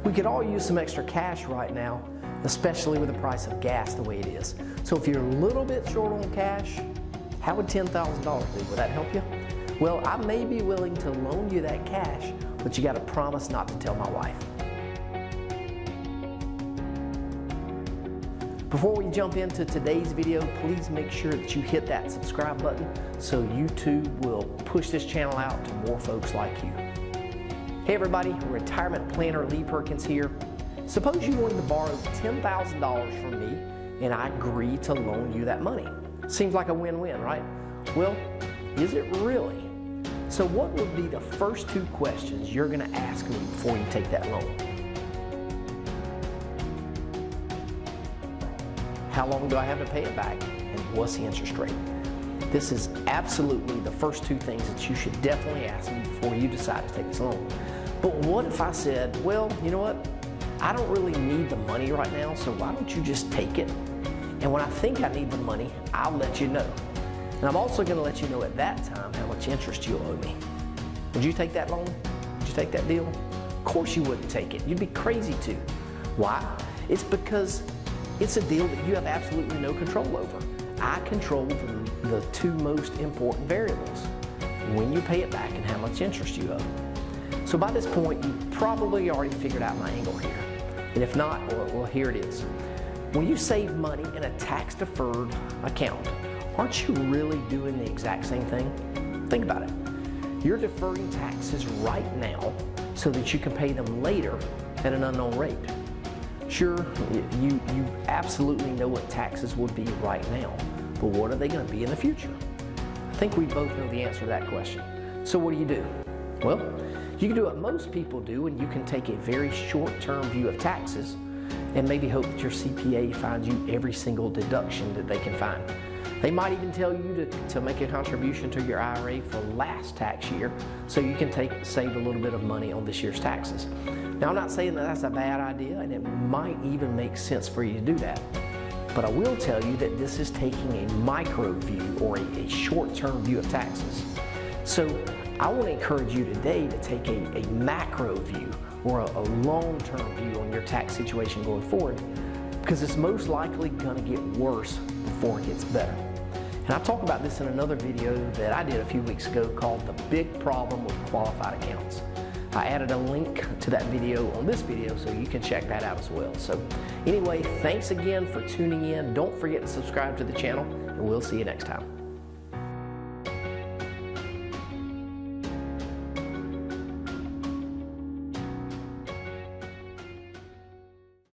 We could all use some extra cash right now, especially with the price of gas the way it is. So if you're a little bit short on cash, how would $10,000 be? Would that help you? Well, I may be willing to loan you that cash, but you got to promise not to tell my wife. Before we jump into today's video, please make sure that you hit that subscribe button so YouTube will push this channel out to more folks like you. Hey everybody, retirement planner Lee Perkins here. Suppose you wanted to borrow $10,000 from me and I agree to loan you that money. Seems like a win-win, right? Well, is it really? So what would be the first two questions you're going to ask me before you take that loan? How long do I have to pay it back? And what's the interest rate? This is absolutely the first two things that you should definitely ask me before you decide to take this loan. But what if I said, well, you know what? I don't really need the money right now, so why don't you just take it? And when I think I need the money, I'll let you know. And I'm also going to let you know at that time how much interest you'll owe me. Would you take that loan? Would you take that deal? Of course you wouldn't take it. You'd be crazy to. Why? It's because it's a deal that you have absolutely no control over. I control the two most important variables: when you pay it back and how much interest you owe. So by this point, you've probably already figured out my angle here. And if not, well, here it is. When you save money in a tax-deferred account, aren't you really doing the exact same thing? Think about it. You're deferring taxes right now so that you can pay them later at an unknown rate. Sure, you absolutely know what taxes would be right now, but what are they going to be in the future? I think we both know the answer to that question. So what do? Well, you can do what most people do, and you can take a very short-term view of taxes and maybe hope that your CPA finds you every single deduction that they can find. They might even tell you to make a contribution to your IRA for last tax year so you can save a little bit of money on this year's taxes. Now, I'm not saying that that's a bad idea, and it might even make sense for you to do that. But I will tell you that this is taking a micro view or a short-term view of taxes. So I want to encourage you today to take a macro view or a long-term view on your tax situation going forward, because it's most likely going to get worse before it gets better. And I talk about this in another video that I did a few weeks ago called The Big Problem with Qualified Accounts. I added a link to that video on this video so you can check that out as well. So anyway, thanks again for tuning in. Don't forget to subscribe to the channel, and we'll see you next time.